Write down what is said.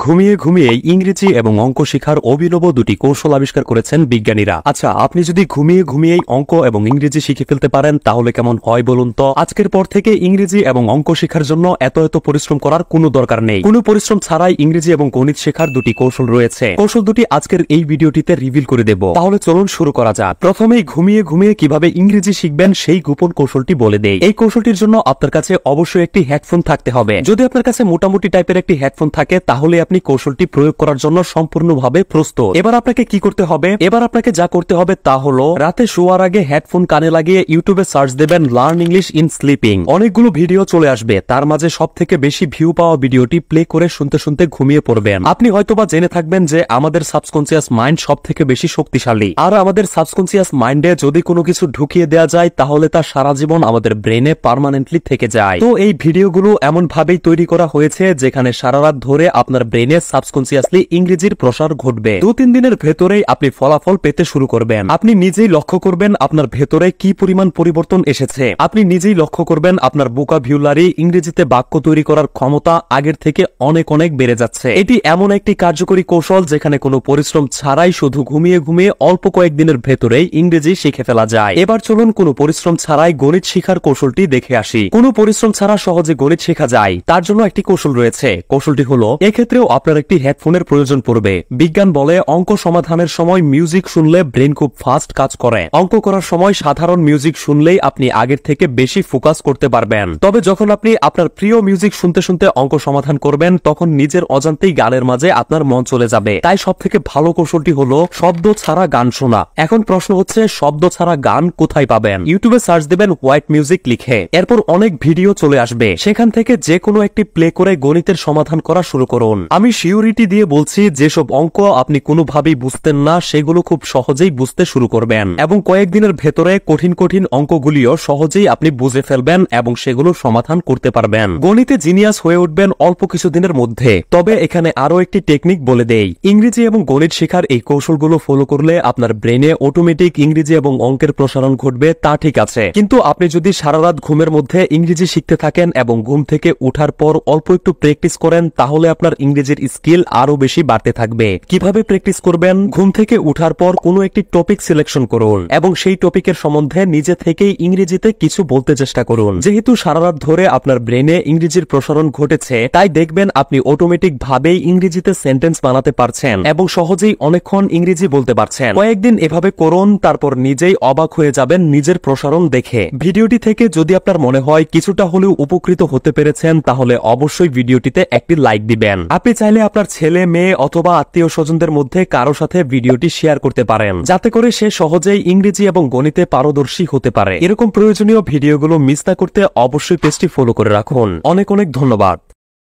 ঘুমিয়ে ঘুমিয়ে ইংরেজি এবং অঙ্ক শেখার অভিনব দুটি কৌশল আবিষ্কার করেছেন বিজ্ঞানীরা। আচ্ছা, আপনি যদি ঘুমিয়ে ঘুমিয়েই অঙ্ক এবং ইংরেজি শিখে ফেলতে পারেন তাহলে কেমন হয় বলুন তো। আজকের পর থেকে ইংরেজি এবং অঙ্ক শেখার জন্য এত পরিশ্রম করার কোনো দরকার নেই। কোনো পরিশ্রম ছাড়াই ইংরেজি এবং গণিত শেখার দুটি কৌশল রয়েছে। কৌশল দুটি আজকের এই ভিডিওটিতে রিভিল করে দেব। তাহলে চলুন শুরু করা যাক। প্রথমেই ঘুমিয়ে ঘুমিয়ে কিভাবে ইংরেজি শিখবেন সেই গোপন কৌশলটি বলে দেই। এই কৌশলটির জন্য আপনার কাছে অবশ্যই একটি হেডফোন থাকতে হবে। যদি আপনার কাছে মোটামুটি টাইপের একটি হেডফোন থাকে তাহলে আপনি কৌশলটি প্রয়োগ করার জন্য সম্পূর্ণভাবে প্রস্তুত। এবার আপনাকে কি করতে হবে? এবার আপনাকে যা করতে হবে তা হলো রাতে শোয়ার আগে হেডফোন কানে লাগিয়ে ইউটিউবে সার্চ দেবেন লার্ন ইংলিশ ইন স্লিপিং। অনেকগুলো ভিডিও চলে আসবে, তার মাঝে সবথেকে বেশি ভিউ পাওয়া ভিডিওটি প্লে করে শুনতে শুনতে ঘুমিয়ে পড়বেন। আপনি হয়তোবা জেনে থাকবেন যে আমাদের সাবকনসিয়াস মাইন্ড সবথেকে বেশি শক্তিশালী, আর আমাদের সাবকনসিয়াস মাইন্ডে যদি কোনো কিছু ঢুকিয়ে দেওয়া যায় তাহলে তা সারা জীবন আমাদের ব্রেনে পার্মানেন্টলি থেকে যায়। তো এই ভিডিওগুলো এমন ভাবেই তৈরি করা হয়েছে যেখানে সারা রাত ধরে আপনার ব্রেনে সাবকনসিয়াসলি ইংরেজির প্রসার ঘটবে। 2-3 দিনের ভেতরেই আপনি ফলাফল পেতে শুরু করবেন। আপনি নিজেই লক্ষ্য করবেন আপনার ভেতরে কি পরিমাণ পরিবর্তন এসেছে। আপনি নিজেই লক্ষ্য করবেন আপনার ভোকাবুলারি, ইংরেজিতে বাক্য তৈরি করার ক্ষমতা আগের থেকে অনেক বেড়ে যাচ্ছে। এটি এমন একটি কার্যকরী কৌশল যেখানে কোনো পরিশ্রম ছাড়াই শুধু ঘুমিয়ে ঘুমিয়ে অল্প কয়েকদিনের ভেতরেই ইংরেজি শিখে ফেলা যায়। এবার চলুন কোনো পরিশ্রম ছাড়াই গণিত শেখার কৌশলটি দেখে আসি। কোনো পরিশ্রম ছাড়া সহজে গণিত শেখা যায় তার জন্য একটি কৌশল রয়েছে। কৌশলটি হলো, এক্ষেত্রেও আপনার একটি হেডফোনের প্রয়োজন পড়বে। বিজ্ঞান বলে অঙ্ক সমাধানের সময় মিউজিক শুনলে ব্রেন খুব ফাস্ট কাজ করে। অঙ্ক করার সময় সাধারণ মিউজিক শুনলেই আপনি আগের থেকে বেশি ফোকাস করতে পারবেন। তবে যখন আপনি আপনার প্রিয় মিউজিক শুনতে শুনতে অঙ্ক সমাধান করবেন তখন নিজের অজান্তেই গানের মাঝে আপনার মন চলে যাবে। তাই সবথেকে ভালো কৌশলটি হলো শব্দ ছাড়া গান শোনা। এখন প্রশ্ন হচ্ছে, শব্দ ছাড়া গান কোথায় পাবেন? ইউটিউবে সার্চ দেবেন হোয়াইট মিউজিক লিখে, এরপর অনেক ভিডিও চলে আসবে। সেখান থেকে যে কোনো একটি প্লে করে গণিতের সমাধান করা শুরু করুন। আমি সিউরিটি দিয়ে বলছি, যেসব অঙ্ক আপনি কোনোভাবেই বুঝতেন না সেগুলো খুব সহজেই বুঝতে শুরু করবেন এবং কয়েকদিনের ভেতরে কঠিন অঙ্কগুলিও সহজেই আপনি বুঝে ফেলবেন এবং সেগুলো সমাধান করতে পারবেন। গণিতে জিনিয়াস হয়ে উঠবেন অল্প কিছুদিনের মধ্যে। তবে এখানে আরো একটি টেকনিক বলে দেই। ইংরেজি এবং গণিত শেখার এই কৌশলগুলো ফলো করলে আপনার ব্রেনে অটোমেটিক ইংরেজি এবং অঙ্কের প্রসারণ ঘটবে, তা ঠিক আছে। কিন্তু আপনি যদি সারা রাত ঘুমের মধ্যে ইংরেজি শিখতে থাকেন এবং ঘুম থেকে উঠার পর অল্প একটু প্র্যাকটিস করেন তাহলে আপনার ইংরেজির স্কিল আরো বেশি বাড়তে থাকবে। কিভাবে প্র্যাকটিস করবেন? ঘুম থেকে উঠার পর কোনো একটি টপিক সিলেকশন করুন এবং সেই টপিকের সম্বন্ধে নিজে থেকেই ইংরেজিতে কিছু বলতে চেষ্টা করুন। যেহেতু সারা রাত ধরে আপনার ব্রেনে ইংরেজির প্রসারণ ঘটেছে তাই দেখবেন আপনি অটোমেটিক ভাবেই ইংরেজিতে সেন্টেন্স বানাতে পারছেন এবং সহজেই অনেকক্ষণ ইংরেজি বলতে পারছেন। কয়েকদিন এভাবে করুন, তারপর নিজেই অবাক হয়ে যাবেন নিজের প্রসারণ দেখে। ভিডিওটি থেকে যদি আপনার মনে হয় কিছুটা হলেও উপকৃত হতে পেরেছেন তাহলে অবশ্যই ভিডিওটিতে একটি লাইক দিবেন। আপনি চাইলে আপনার ছেলে, মেয়ে অথবা আত্মীয় স্বজনদের মধ্যে কারো সাথে ভিডিওটি শেয়ার করতে পারেন যাতে করে সে সহজেই ইংরেজি এবং গণিতে পারদর্শী হতে পারে। এরকম প্রয়োজনীয় ভিডিওগুলো মিস না করতে অবশ্যই পেজটি ফলো করে রাখুন। অনেক ধন্যবাদ।